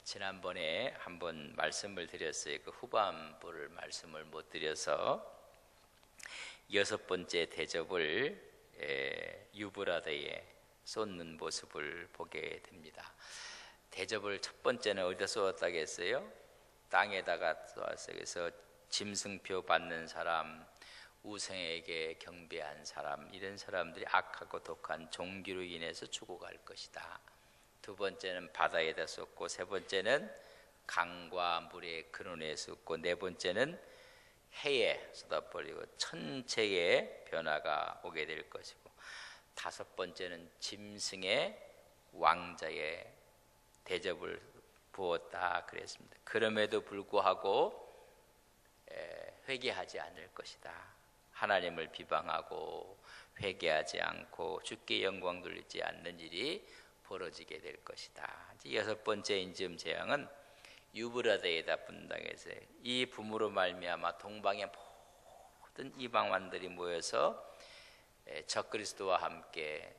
지난번에 한번 말씀을 드렸어요. 그 후반부를 말씀을 못 드려서 여섯 번째 대접을 유브라데에 쏟는 모습을 보게 됩니다. 대접을 첫 번째는 어디다 쏟았다고 했어요? 땅에다가 쏟았어요. 그래서 짐승표 받는 사람, 우상에게 경배한 사람, 이런 사람들이 악하고 독한 종기로 인해서 죽어갈 것이다. 두 번째는 바다에다 쏟고, 세 번째는 강과 물의 근원에 쏟고, 네 번째는 해에 쏟아버리고 천체의 변화가 오게 될 것이고, 다섯 번째는 짐승의 왕자의 대접을 부었다 그랬습니다. 그럼에도 불구하고 회개하지 않을 것이다. 하나님을 비방하고 회개하지 않고 주께 영광 돌리지 않는 일이 벌어지게 될 것이다. 여섯 번째 인지음 재앙은 유브라데에다 분당해서 이 붐으로 말미암아 동방의 모든 이방wan들이 모여서 적그리스도와 함께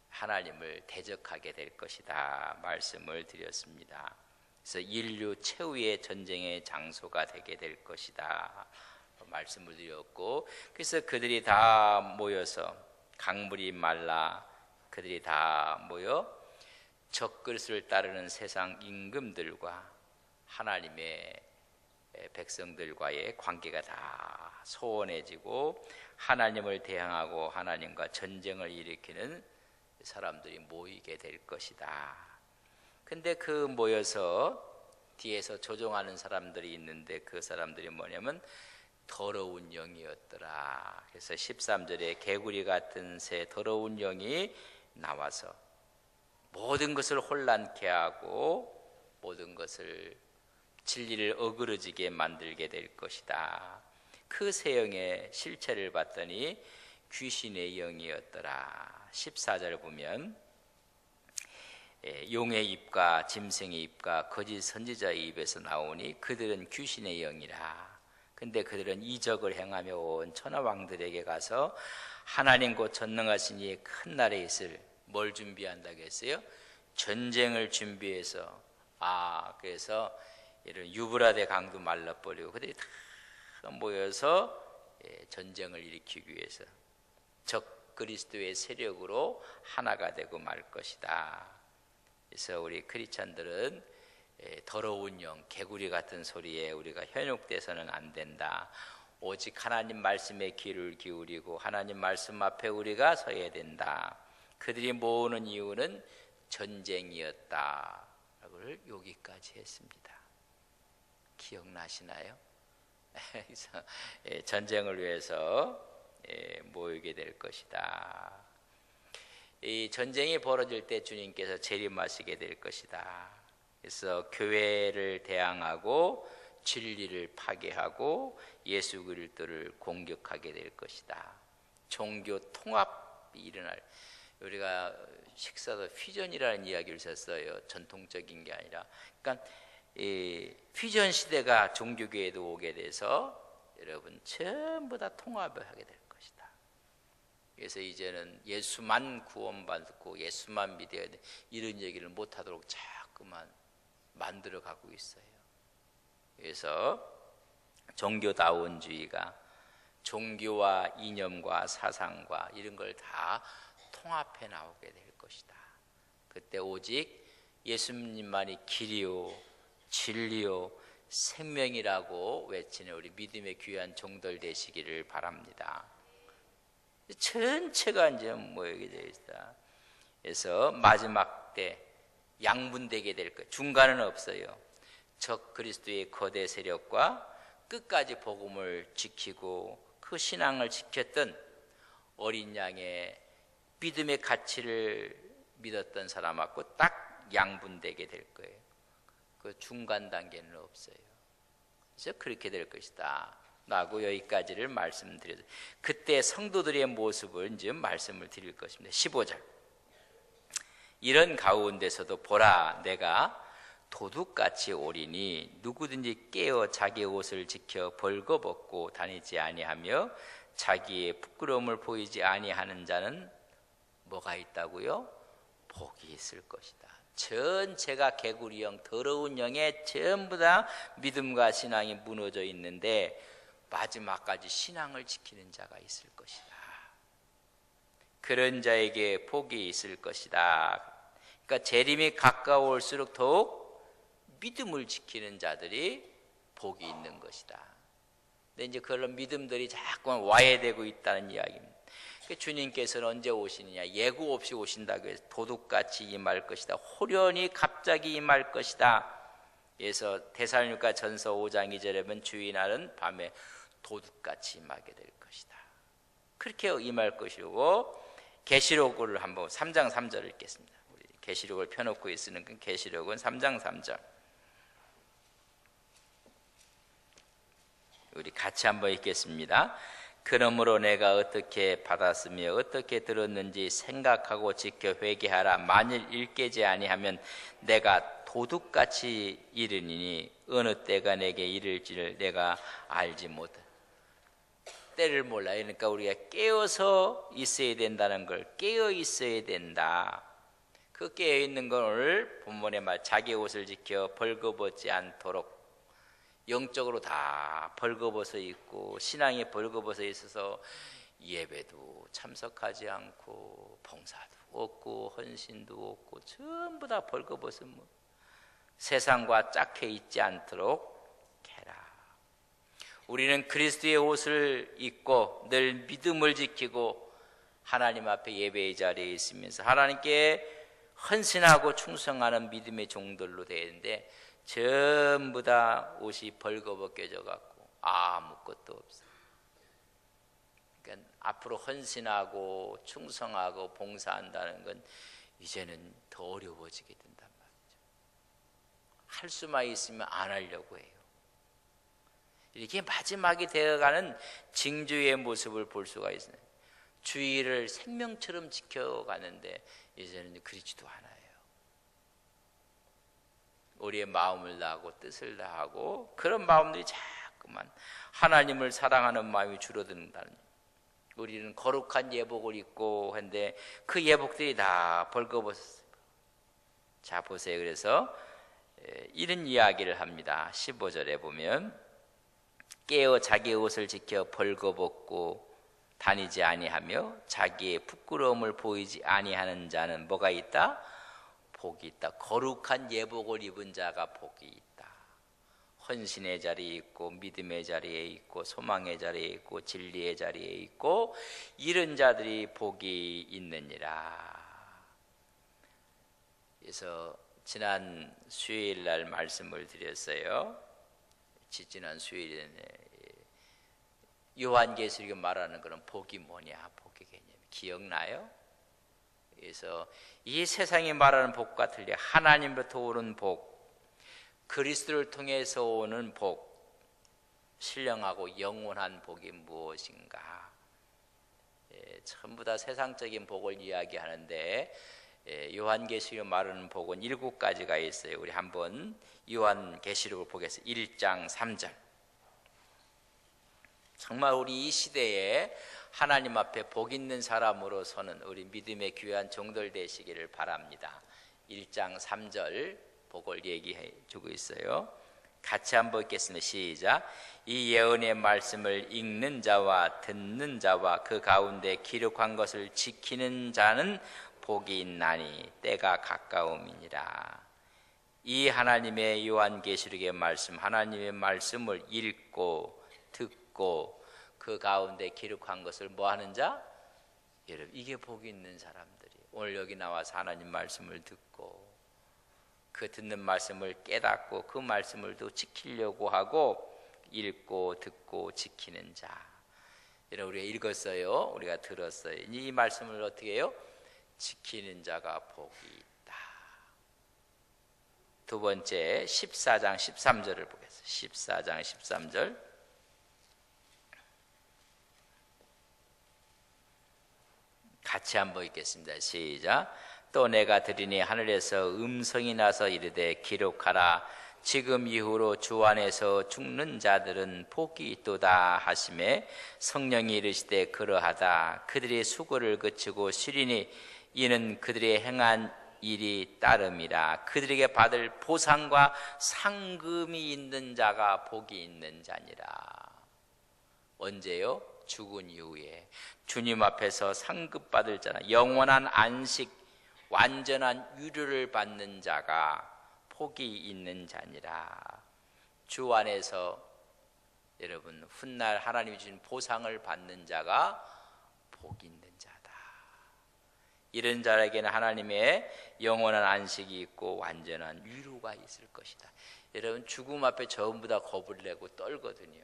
하나님을 대적하게 될 것이다 말씀을 드렸습니다. 그래서 인류 최후의 전쟁의 장소가 되게 될 것이다 말씀을 드렸고, 그래서 그들이 다 모여서 강물이 말라 그들이 다 모여 적그리스도를 따르는 세상 임금들과 하나님의 백성들과의 관계가 다 소원해지고 하나님을 대항하고 하나님과 전쟁을 일으키는 사람들이 모이게 될 것이다. 근데 그 모여서 뒤에서 조종하는 사람들이 있는데 그 사람들이 뭐냐면 더러운 영이었더라. 그래서 13절에 개구리 같은 새 더러운 영이 나와서 모든 것을 혼란케 하고 모든 것을 진리를 어그러지게 만들게 될 것이다. 그 새 영의 실체를 봤더니 귀신의 영이었더라. 14절 보면 용의 입과 짐승의 입과 거짓 선지자의 입에서 나오니 그들은 귀신의 영이라. 근데 그들은 이적을 행하며 온 천하 왕들에게 가서 하나님 곧 전능하신 이의 큰 날에 있을 뭘 준비한다고 했어요? 전쟁을 준비해서, 그래서 이런 유브라데 강도 말라버리고 그들이 다 모여서 전쟁을 일으키기 위해서 적 그리스도의 세력으로 하나가 되고 말 것이다. 그래서 우리 크리스찬들은 더러운 영, 개구리 같은 소리에 우리가 현혹돼서는 안 된다. 오직 하나님 말씀에 귀를 기울이고 하나님 말씀 앞에 우리가 서야 된다. 그들이 모으는 이유는 전쟁이었다 라고 여기까지 했습니다. 기억나시나요? 그래서 전쟁을 위해서 모이게 될 것이다. 이 전쟁이 벌어질 때 주님께서 재림하시게 될 것이다. 그래서 교회를 대항하고 진리를 파괴하고 예수 그리스도를 공격하게 될 것이다. 종교 통합이 일어날, 우리가 식사도 퓨전이라는 이야기를 썼어요. 전통적인 게 아니라. 그러니까 이 퓨전 시대가 종교교회에도 오게 돼서 여러분 전부 다 통합을 하게 될 것이다. 그래서 이제는 예수만 구원받고 예수만 믿어야 돼, 이런 얘기를 못하도록 자꾸만 만들어 가고 있어요. 그래서 종교다원주의가 종교와 이념과 사상과 이런 걸 다 통합해 나오게 될 것이다. 그때 오직 예수님만이 길이요 진리요 생명이라고 외치는 우리 믿음의 귀한 종들 되시기를 바랍니다. 전체가 이제 모이게 되어 있다. 그래서 마지막 때 양분되게 될 것, 중간은 없어요. 적 그리스도의 거대 세력과 끝까지 복음을 지키고 그 신앙을 지켰던 어린 양의 믿음의 가치를 믿었던 사람하고 딱 양분되게 될 거예요. 그 중간 단계는 없어요. 그래서 그렇게 될 것이다 라고 여기까지를 말씀드려요. 그때 성도들의 모습을 이제 말씀을 드릴 것입니다. 15절, 이런 가운데서도 보라 내가 도둑같이 오리니 누구든지 깨어 자기의 옷을 지켜 벌거벗고 다니지 아니하며 자기의 부끄러움을 보이지 아니하는 자는 뭐가 있다고요? 복이 있을 것이다. 전체가 개구리형, 더러운 영에 전부 다 믿음과 신앙이 무너져 있는데 마지막까지 신앙을 지키는 자가 있을 것이다. 그런 자에게 복이 있을 것이다. 그러니까 재림이 가까울수록 더욱 믿음을 지키는 자들이 복이 있는 것이다. 근데 이제 그런 믿음들이 자꾸만 와해되고 있다는 이야기입니다. 주님께서는 언제 오시느냐? 예고 없이 오신다고 해서 도둑같이 임할 것이다. 호련히 갑자기 임할 것이다. 그래서 데살로니가 전서 5장 2절에 보면 주의 날은 밤에 도둑같이 임하게 될 것이다. 그렇게 임할 것이고, 계시록을 한번 3장 3절을 읽겠습니다. 우리 계시록을 펴놓고 있으는 그 계시록은 3장 3절. 우리 같이 한번 읽겠습니다. 그러므로 내가 어떻게 받았으며 어떻게 들었는지 생각하고 지켜 회개하라. 만일 읽게지 아니하면 내가 도둑같이 이르니니 어느 때가 내게 이를지를 내가 알지 못해. 때를 몰라. 그러니까 우리가 깨어서 있어야 된다는 걸, 깨어 있어야 된다. 그 깨어 있는 걸 오늘 본문의 말, 자기 옷을 지켜 벌거벗지 않도록, 영적으로 다 벌거벗어 있고 신앙이 벌거벗어 있어서 예배도 참석하지 않고 봉사도 없고 헌신도 없고 전부 다 벌거벗은 세상과 짝해 있지 않도록 해라. 우리는 그리스도의 옷을 입고 늘 믿음을 지키고 하나님 앞에 예배의 자리에 있으면서 하나님께 헌신하고 충성하는 믿음의 종들로 되는데 전부 다 옷이 벌거벗겨져 갖고 아무것도 없어요. 그러니까 앞으로 헌신하고 충성하고 봉사한다는 건 이제는 더 어려워지게 된단 말이죠. 할 수만 있으면 안 하려고 해요. 이렇게 마지막이 되어가는 징조의 모습을 볼 수가 있어요. 주의를 생명처럼 지켜가는데 이제는 그렇지도 않아요. 우리의 마음을 다하고 뜻을 다하고 그런 마음들이 자꾸만 하나님을 사랑하는 마음이 줄어든다는. 우리는 거룩한 예복을 입고 했는데 그 예복들이 다 벌거벗었어요. 자 보세요. 그래서 이런 이야기를 합니다. 15절에 보면 깨어 자기의 옷을 지켜 벌거벗고 다니지 아니하며 자기의 부끄러움을 보이지 아니하는 자는 뭐가 있다? 복이 있다. 거룩한 예복을 입은 자가 복이 있다. 헌신의 자리에 있고 믿음의 자리에 있고 소망의 자리에 있고 진리의 자리에 있고 이런 자들이 복이 있느니라. 그래서 지난 수요일 날 말씀을 드렸어요. 지난 수요일에 요한계시록에 말하는 그런 복이 뭐냐? 복의 개념 기억나요? 그래서 이 세상이 말하는 복과 틀려 하나님으로부터 오는 복, 그리스도를 통해서 오는 복, 신령하고 영원한 복이 무엇인가? 전부 다 세상적인 복을 이야기하는데 요한계시록에 말하는 복은 7가지가 있어요. 우리 한번 요한계시록을 보겠습니다. 1장 3절. 정말 우리 이 시대에 하나님 앞에 복 있는 사람으로서는 우리 믿음의 귀한 종들 되시기를 바랍니다. 1장 3절 복을 얘기해 주고 있어요. 같이 한번 읽겠습니다. 시작. 이 예언의 말씀을 읽는 자와 듣는 자와 그 가운데 기록한 것을 지키는 자는 복이 있나니 때가 가까움이니라. 이 하나님의 요한계시록의 말씀, 하나님의 말씀을 읽고 듣고 그 가운데 기록한 것을 뭐 하는 자? 여러분, 이게 복이 있는 사람들이 오늘 여기 나와서 하나님 말씀을 듣고 그 듣는 말씀을 깨닫고 그 말씀을 또 지키려고 하고 읽고 듣고 지키는 자. 여러분, 우리가 읽었어요. 우리가 들었어요. 이 말씀을 어떻게 해요? 지키는 자가 복이 있다. 두 번째 14장 13절을 보겠습니다. 14장 13절. 같이 한번 읽겠습니다. 시작. 또 내가 들으니 하늘에서 음성이 나서 이르되 기록하라. 지금 이후로 주 안에서 죽는 자들은 복이 있도다 하시매 성령이 이르시되 그러하다. 그들이 수고를 그치고 쉬리니 이는 그들이 행한 일이 따름이라. 그들에게 받을 보상과 상금이 있는 자가 복이 있는 자니라. 언제요? 죽은 이후에 주님 앞에서 상급 받을 자나 영원한 안식, 완전한 위로를 받는 자가 복이 있는 자니라. 주 안에서 여러분 훗날 하나님이 주신 보상을 받는 자가 복이 있는 자다. 이런 자에게는 하나님의 영원한 안식이 있고 완전한 위로가 있을 것이다. 여러분 죽음 앞에 전부 다 겁을 내고 떨거든요.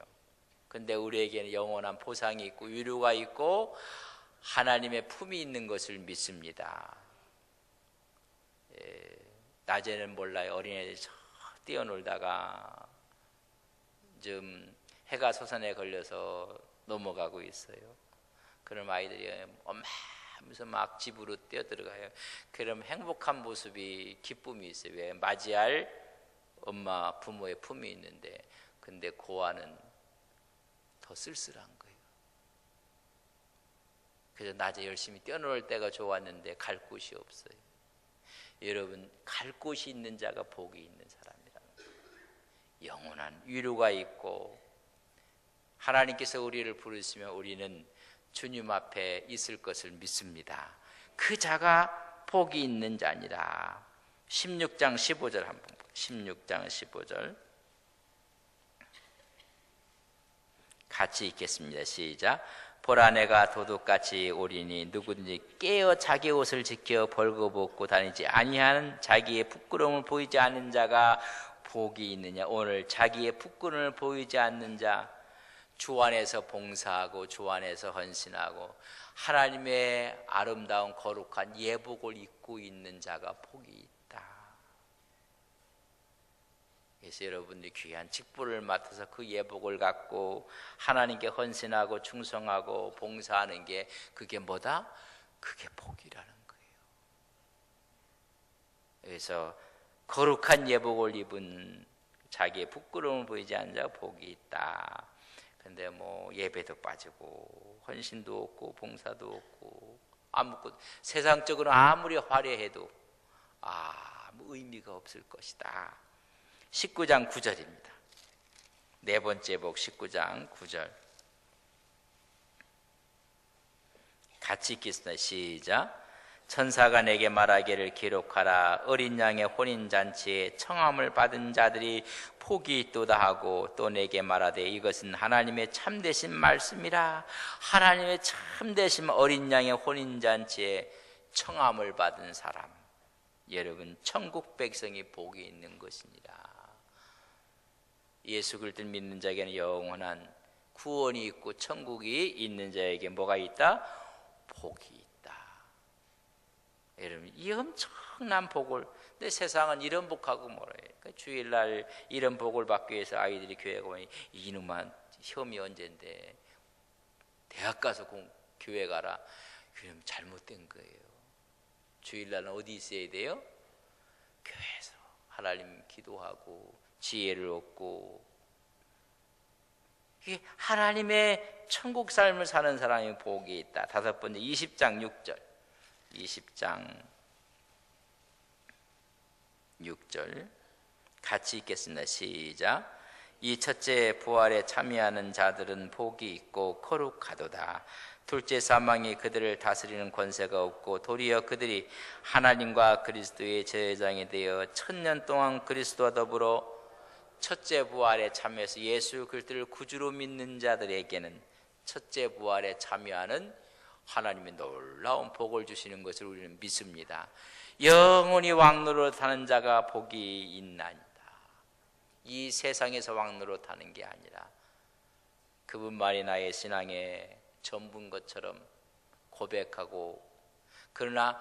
근데 우리에게는 영원한 보상이 있고 위로가 있고 하나님의 품이 있는 것을 믿습니다. 낮에는 몰라요. 어린애들이 뛰어놀다가 좀 해가 서산에 걸려서 넘어가고 있어요. 그럼 아이들이 엄마 하면서 막 집으로 뛰어들어가요. 그럼 행복한 모습이 기쁨이 있어요. 왜? 맞이할 엄마 부모의 품이 있는데, 근데 고아는 더 쓸쓸한 거예요. 그래서 낮에 열심히 뛰어놀 때가 좋았는데 갈 곳이 없어요. 여러분 갈 곳이 있는 자가 복이 있는 사람이라는 거예요. 영원한 위로가 있고 하나님께서 우리를 부르시면 우리는 주님 앞에 있을 것을 믿습니다. 그 자가 복이 있는 자니라. 16장 15절 한번 볼게요. 16장 15절 같이 읽겠습니다. 시작. 보라 내가 도둑같이 오리니 누구든지 깨어 자기 옷을 지켜 벌거벗고 다니지 아니하는 자기의 부끄러움을 보이지 않는 자가 복이 있느냐. 오늘 자기의 부끄러움을 보이지 않는 자, 주 안에서 봉사하고 주 안에서 헌신하고 하나님의 아름다운 거룩한 예복을 입고 있는 자가 복이 있다. 그래서 여러분들이 귀한 직분을 맡아서 그 예복을 갖고 하나님께 헌신하고 충성하고 봉사하는 게 그게 뭐다? 그게 복이라는 거예요. 그래서 거룩한 예복을 입은 자기의 부끄러움을 보이지 않는 자가 복이 있다. 근데 뭐 예배도 빠지고 헌신도 없고 봉사도 없고 아무것도 세상적으로 아무리 화려해도 아무 의미가 없을 것이다. 19장 9절입니다. 네 번째 복 19장 9절 같이 읽겠습니다. 시작. 천사가 내게 말하기를 기록하라. 어린 양의 혼인잔치에 청함을 받은 자들이 복이 있도다 하고 또 내게 말하되 이것은 하나님의 참되신 말씀이라. 하나님의 참되신 어린 양의 혼인잔치에 청함을 받은 사람, 여러분 천국 백성이 복이 있는 것이니라. 예수 그리스도를 믿는 자에게는 영원한 구원이 있고 천국이 있는 자에게 뭐가 있다? 복이 있다. 여러분 이 엄청난 복을, 근데 세상은 이런 복하고 뭐래요. 그러니까 주일날 이런 복을 받기 위해서 아이들이 교회 가면 이놈만 시험이 언젠데 대학 가서 교회 가라. 그럼 잘못된 거예요. 주일날은 어디 있어야 돼요? 교회에서 하나님 기도하고 지혜를 얻고 하나님의 천국 삶을 사는 사람이 복이 있다. 다섯 번째 20장 6절 20장 6절 같이 읽겠습니다. 시작. 이 첫째 부활에 참여하는 자들은 복이 있고 거룩하도다. 둘째 사망이 그들을 다스리는 권세가 없고 도리어 그들이 하나님과 그리스도의 제사장이 되어 1000년 동안 그리스도와 더불어 첫째 부활에 참여해서 예수 그리스도를 구주로 믿는 자들에게는 첫째 부활에 참여하는 하나님의 놀라운 복을 주시는 것을 우리는 믿습니다. 영원히 왕노로 타는 자가 복이 있나이다. 이 세상에서 왕노로 타는 게 아니라 그분만이 나의 신앙의 전부인 것처럼 고백하고, 그러나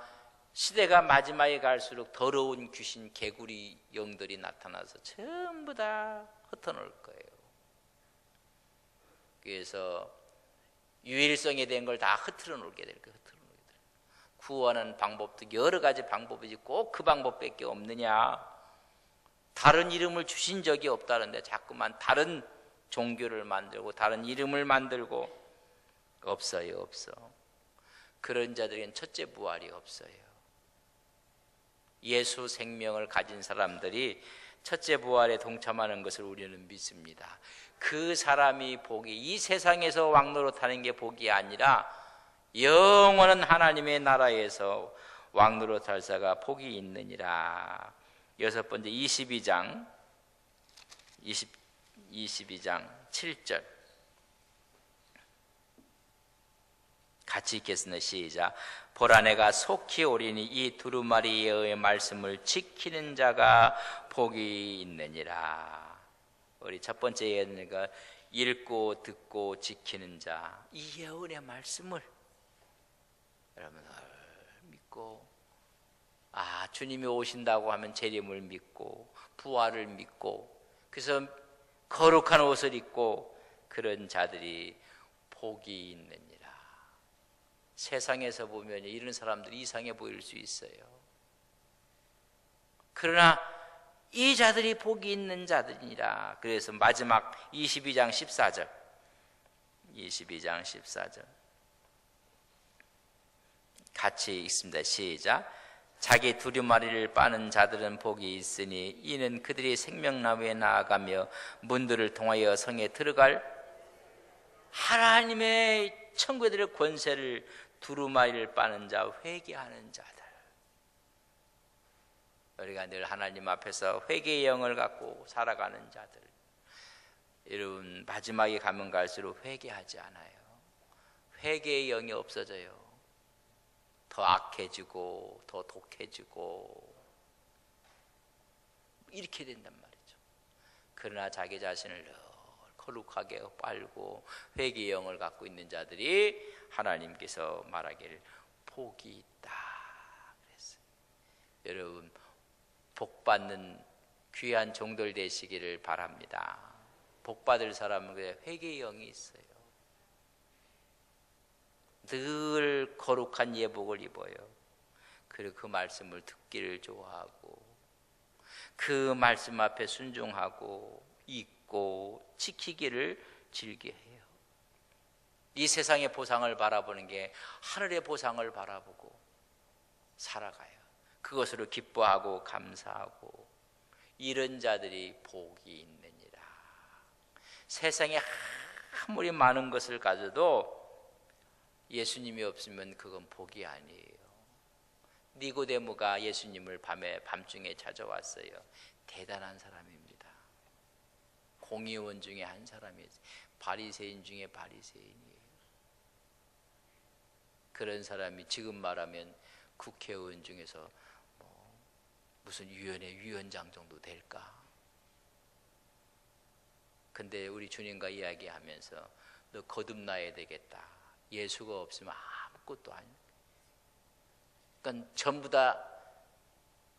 시대가 마지막에 갈수록 더러운 귀신 개구리 영들이 나타나서 전부 다 흩어놓을 거예요. 그래서 유일성에 대한 걸 다 흐트러 놓게 될 거예요. 구원하는 방법도 여러 가지 방법이지 꼭 그 방법밖에 없느냐. 다른 이름을 주신 적이 없다는데 자꾸만 다른 종교를 만들고 다른 이름을 만들고 없어요. 없어. 그런 자들에겐 첫째 부활이 없어요. 예수 생명을 가진 사람들이 첫째 부활에 동참하는 것을 우리는 믿습니다. 그 사람이 복이, 이 세상에서 왕노릇하는 게 복이 아니라 영원한 하나님의 나라에서 왕노릇할 자가 복이 있느니라. 여섯 번째 22장 7절 같이 읽겠습니다. 시작. 보라 내가 속히 오리니 이 두루마리의 말씀을 지키는 자가 복이 있느니라. 우리 첫 번째 예언가 읽고 듣고 지키는 자, 이 예언의 말씀을 여러분 믿고, 주님이 오신다고 하면 재림을 믿고 부활을 믿고, 그래서 거룩한 옷을 입고 그런 자들이 복이 있느니라. 세상에서 보면 이런 사람들이 이상해 보일 수 있어요. 그러나 이 자들이 복이 있는 자들이라. 그래서 마지막 22장 14절 같이 읽습니다. 시작. 자기 두루마리를 빠는 자들은 복이 있으니 이는 그들이 생명나무에 나아가며 문들을 통하여 성에 들어갈 하나님의 천국의 권세를, 두루마리를 빠는 자, 회개하는 자들. 우리가 늘 하나님 앞에서 회개의 영을 갖고 살아가는 자들. 여러분 마지막에 가면 갈수록 회개하지 않아요. 회개의 영이 없어져요. 더 악해지고 더 독해지고 이렇게 된단 말이죠. 그러나 자기 자신을 늘 거룩하게 빨고 회개의 영을 갖고 있는 자들이 하나님께서 말하기를 복이 있다 그랬어요. 여러분 복 받는 귀한 종들 되시기를 바랍니다. 복 받을 사람은 회개의 영이 있어요. 늘 거룩한 예복을 입어요. 그리고 그 말씀을 듣기를 좋아하고 그 말씀 앞에 순종하고 잊고 지키기를 즐겨해요. 이 세상의 보상을 바라보는 게 하늘의 보상을 바라보고 살아가요. 그것으로 기뻐하고 감사하고, 이런 자들이 복이 있느니라. 세상에 아무리 많은 것을 가져도 예수님이 없으면 그건 복이 아니에요. 니고데모가 예수님을 밤중에 찾아왔어요. 대단한 사람입니다. 공의원 중에 한 사람이에요. 바리새인 중에 바리새인이에요. 그런 사람이 지금 말하면 국회의원 중에서 무슨 위원회 위원장 정도 될까? 근데 우리 주님과 이야기하면서 너 거듭나야 되겠다. 예수가 없으면 아무것도 아니야. 그러니까 전부 다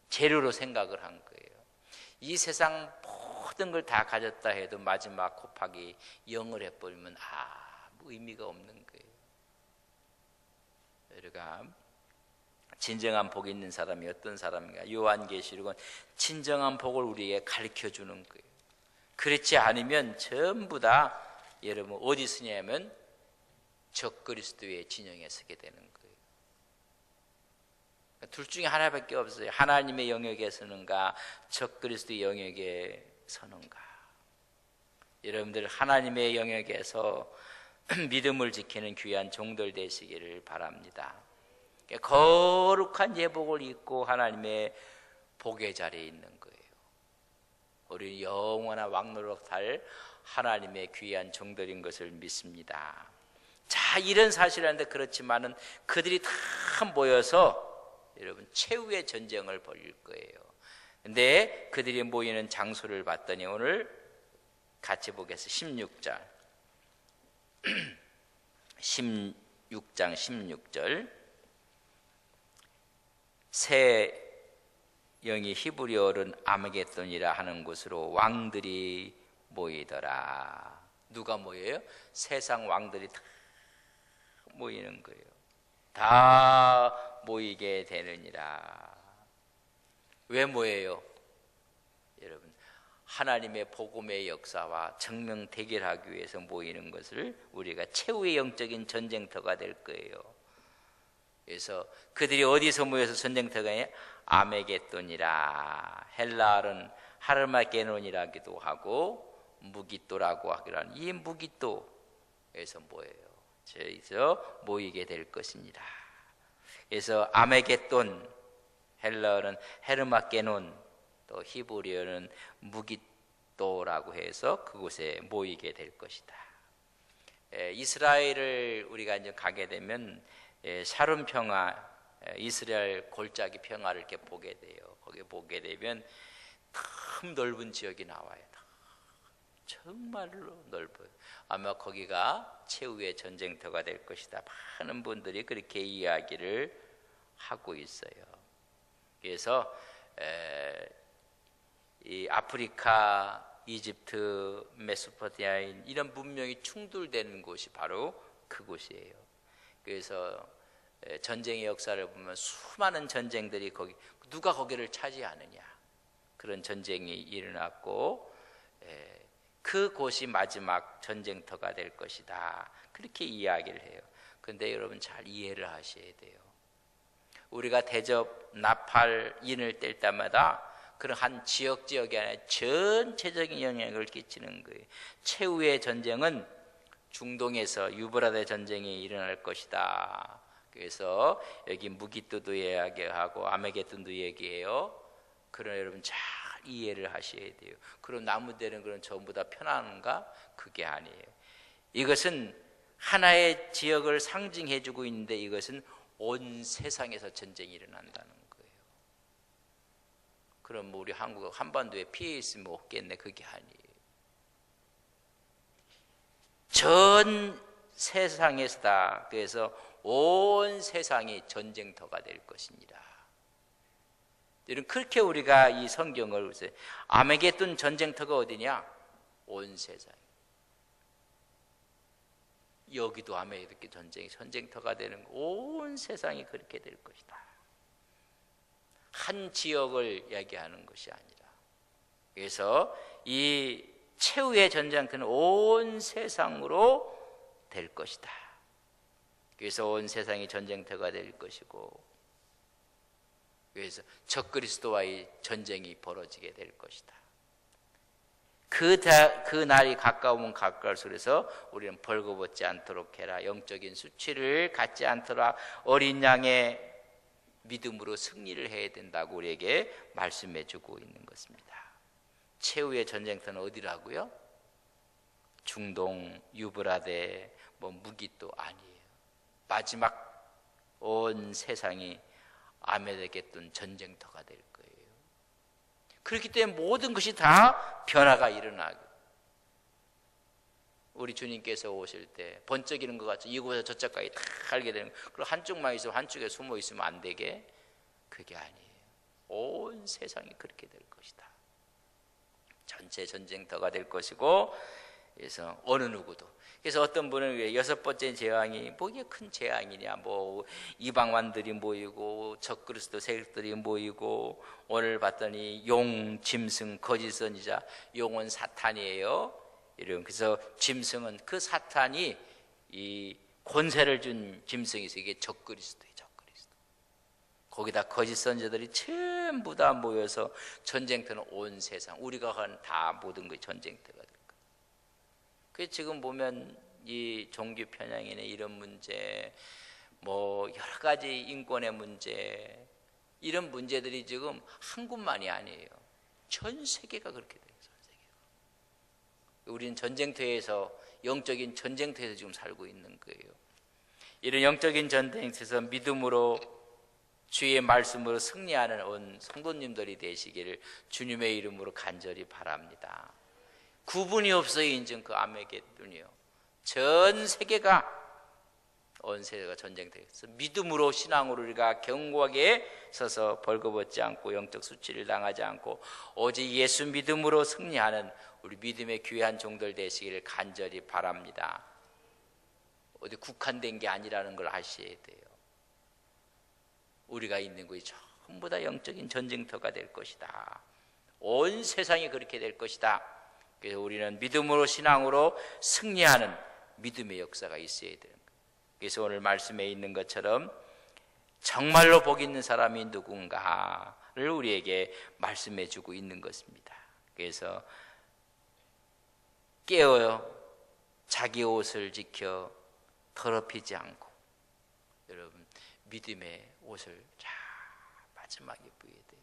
재료로 생각을 한 거예요. 이 세상 모든 걸 다 가졌다 해도 마지막 곱하기 0을 해버리면 아무 의미가 없는 거예요. 우리가 진정한 복이 있는 사람이 어떤 사람인가? 요한계시록은 진정한 복을 우리에게 가르쳐주는 거예요. 그렇지 않으면 전부 다 여러분 어디 쓰냐면 적그리스도의 진영에 서게 되는 거예요. 둘 중에 하나밖에 없어요. 하나님의 영역에 서는가, 적그리스도의 영역에 서는가. 여러분들 하나님의 영역에서 믿음을 지키는 귀한 종들 되시기를 바랍니다. 거룩한 예복을 입고 하나님의 복의 자리에 있는 거예요. 우리 영원한 왕노릇할 하나님의 귀한 종들인 것을 믿습니다. 자, 이런 사실인데 그렇지만은 그들이 다 모여서 여러분 최후의 전쟁을 벌일 거예요. 근데 그들이 모이는 장소를 봤더니 오늘 같이 보겠습니다. 16장 16절 새 영이 히브리어로는 아메겟돈이라 하는 곳으로 왕들이 모이더라. 누가 모여요? 세상 왕들이 다 모이는 거예요. 다 모이게 되느니라. 왜 모여요? 여러분 하나님의 복음의 역사와 정명 대결하기 위해서 모이는 것을 우리가 최후의 영적인 전쟁터가 될 거예요. 그래서 그들이 어디서 모여서 전쟁터가 해? 아메게돈이라. 헬라어는 하르마게논이라기도 하고 무기또라고 하기도 하는 이 무기또에서 뭐예요? 저기서 모이게 될 것입니다. 그래서 아메게돈, 헬라어는 헤르마게논, 또 히브리어는 무기또라고 해서 그곳에 모이게 될 것이다. 이스라엘을 우리가 이제 가게 되면 샤론 평화, 이스라엘 골짜기 평화를 이렇게 보게 돼요. 거기 보게 되면 참 넓은 지역이 나와요. 정말로 넓어요. 아마 거기가 최후의 전쟁터가 될 것이다. 많은 분들이 그렇게 이야기를 하고 있어요. 그래서 이 아프리카, 이집트, 메소포타미아 이런 문명이 충돌되는 곳이 바로 그곳이에요. 그래서 전쟁의 역사를 보면 수많은 전쟁들이 거기, 누가 거기를 차지하느냐, 그런 전쟁이 일어났고 그곳이 마지막 전쟁터가 될 것이다, 그렇게 이야기를 해요. 근데 여러분 잘 이해를 하셔야 돼요. 우리가 대접, 나팔, 인을 뗄 때마다 그런 한 지역에 아니라 전체적인 영향을 끼치는 거예요. 최후의 전쟁은 중동에서 유브라데 전쟁이 일어날 것이다. 그래서 여기 무기또도 이야기하고 아메게돈도 얘기해요. 그러나 여러분 잘 이해를 하셔야 돼요. 그럼 나무들은 그런 전부 다 편안한가? 그게 아니에요. 이것은 하나의 지역을 상징해주고 있는데 이것은 온 세상에서 전쟁이 일어난다는 거예요. 그럼 우리 한국 한반도에 피해 있으면 없겠네? 그게 아니에요. 전 세상에서다. 그래서 온 세상이 전쟁터가 될 것입니다. 여러분 그렇게 우리가 이 성경을 보세요. 아메게돈 전쟁터가 어디냐? 온 세상. 여기도 아메게돈 전쟁터가 되는 거. 온 세상이 그렇게 될 것이다. 한 지역을 얘기하는 것이 아니라. 그래서 이 최후의 전쟁터는 온 세상으로 될 것이다. 그래서 온 세상이 전쟁터가 될 것이고, 그래서 적그리스도와의 전쟁이 벌어지게 될 것이다. 그 날이 가까우면 가까울수록 해서 우리는 벌거벗지 않도록 해라. 영적인 수치를 갖지 않도록 어린 양의 믿음으로 승리를 해야 된다고 우리에게 말씀해 주고 있는 것입니다. 최후의 전쟁터는 어디라고요? 중동, 유브라데, 무기또 아니에요. 마지막 온 세상이 아메게돈 전쟁터가 될 거예요. 그렇기 때문에 모든 것이 다 변화가 일어나고, 우리 주님께서 오실 때 번쩍이는 것 같죠. 이곳에서 저쪽까지 다 알게 되는, 그리고 한쪽만 있으면 한쪽에 숨어 있으면 안 되게, 그게 아니에요. 온 세상이 그렇게 될 것이다. 전체 전쟁터가 될 것이고, 그래서 어느 누구도, 그래서 어떤 분은 왜 여섯 번째 재앙이 이게 큰 재앙이냐, 이방만들이 모이고 적그리스도 세력들이 모이고, 오늘 봤더니 용, 짐승, 거짓 선지자, 용은 사탄이에요. 그래서 짐승은 그 사탄이 이 권세를 준 짐승이 있어요. 이게 적그리스도예요. 적그리스도. 거기다 거짓 선지자들이 전부 다 모여서 전쟁터는 온 세상, 우리가 한 다 모든 게 전쟁터가 될 거예요. 그래서 지금 보면 이 종교 편향이나 이런 문제, 여러 가지 인권의 문제, 이런 문제들이 지금 한국만이 아니에요. 전 세계가 그렇게 돼요. 전 세계가. 우리는 전쟁터에서, 영적인 전쟁터에서 지금 살고 있는 거예요. 이런 영적인 전쟁터에서 믿음으로 주의 말씀으로 승리하는 온 성도님들이 되시기를 주님의 이름으로 간절히 바랍니다. 구분이 없어요. 인정 그 아메게돈이요. 전 세계가, 온 세계가 전쟁터에서 믿음으로, 신앙으로 우리가 견고하게 서서 벌거벗지 않고 영적 수치를 당하지 않고 오직 예수 믿음으로 승리하는 우리 믿음의 귀한 종들 되시기를 간절히 바랍니다. 어디 국한된 게 아니라는 걸 아셔야 돼요. 우리가 있는 곳이 전부 다 영적인 전쟁터가 될 것이다. 온 세상이 그렇게 될 것이다. 그래서 우리는 믿음으로, 신앙으로 승리하는 믿음의 역사가 있어야 되는 거예요. 그래서 오늘 말씀에 있는 것처럼 정말로 복 있는 사람이 누군가를 우리에게 말씀해 주고 있는 것입니다. 그래서 깨어요 자기 옷을 지켜 더럽히지 않고, 여러분 믿음의 옷을 잘 마지막에 입어야 돼요.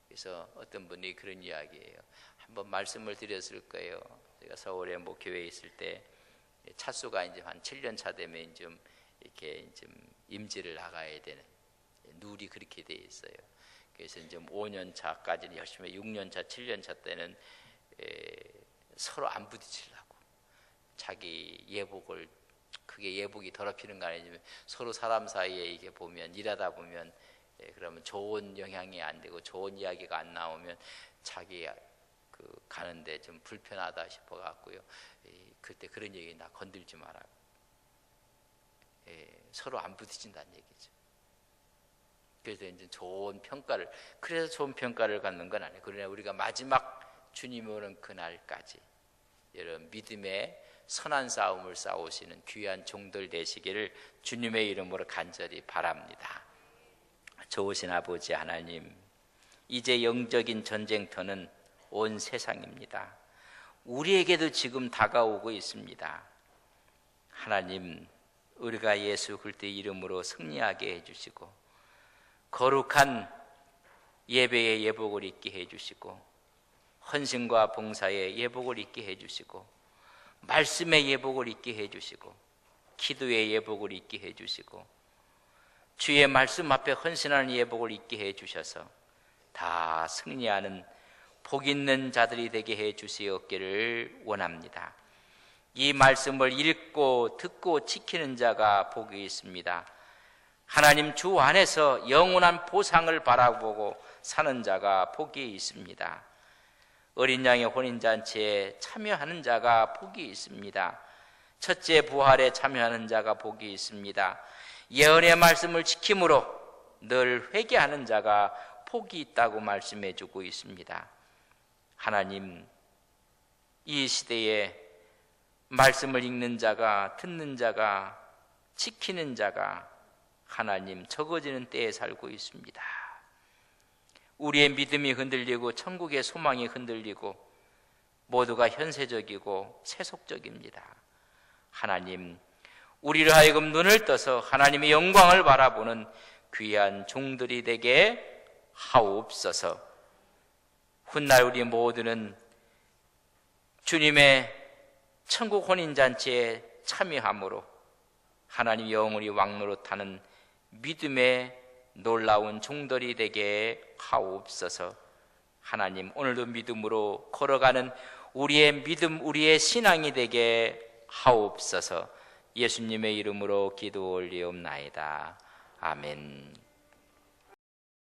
그래서 어떤 분이 그런 이야기예요. 한번 말씀을 드렸을 거예요. 제가 서울에 목교회에 있을 때 차수가 이제 한 7년 차 되면 좀 이렇게 좀 임지를 나가야 되는 룰이 그렇게 돼 있어요. 그래서 이제 5년 차까지는 열심히, 6년 차, 7년 차 때는 서로 안 부딪히려고 자기 예복을, 그게 예복이 더럽히는 거 아니지만 서로 사람 사이에 이게 보면 일하다 보면 그러면 좋은 영향이 안 되고 좋은 이야기가 안 나오면 자기 가는데 좀 불편하다 싶어 갖고요. 그때 그런 얘기, 나 건들지 마라. 서로 안 부딪힌다는 얘기죠. 그래서 이제 좋은 평가를, 그래서 좋은 평가를 갖는 건 아니에요. 그러나 우리가 마지막 주님 오는 그날까지 여러분 믿음의 선한 싸움을 싸우시는 귀한 종들 되시기를 주님의 이름으로 간절히 바랍니다. 좋으신 아버지 하나님, 이제 영적인 전쟁터는 온 세상입니다. 우리에게도 지금 다가오고 있습니다. 하나님, 우리가 예수 그리스도의 이름으로 승리하게 해주시고 거룩한 예배의 예복을 입게 해주시고 헌신과 봉사의 예복을 입게 해주시고 말씀의 예복을 입게 해주시고 기도의 예복을 입게 해주시고 주의 말씀 앞에 헌신하는 예복을 입게 해주셔서 다 승리하는 복 있는 자들이 되게 해주시옵기를 원합니다. 이 말씀을 읽고 듣고 지키는 자가 복이 있습니다. 하나님 주 안에서 영원한 보상을 바라보고 사는 자가 복이 있습니다. 어린 양의 혼인잔치에 참여하는 자가 복이 있습니다. 첫째 부활에 참여하는 자가 복이 있습니다. 예언의 말씀을 지킴으로 늘 회개하는 자가 복이 있다고 말씀해 주고 있습니다. 하나님, 이 시대에 말씀을 읽는 자가, 듣는 자가, 지키는 자가 하나님 적어지는 때에 살고 있습니다. 우리의 믿음이 흔들리고 천국의 소망이 흔들리고 모두가 현세적이고 세속적입니다. 하나님, 우리를 하여금 눈을 떠서 하나님의 영광을 바라보는 귀한 종들이 되게 하옵소서. 훗날 우리 모두는 주님의 천국 혼인잔치에 참여함으로 하나님 영원히 왕노릇하는 믿음의 놀라운 종들이 되게 하옵소서. 하나님, 오늘도 믿음으로 걸어가는 우리의 믿음, 우리의 신앙이 되게 하옵소서. 예수님의 이름으로 기도 올리옵나이다. 아멘.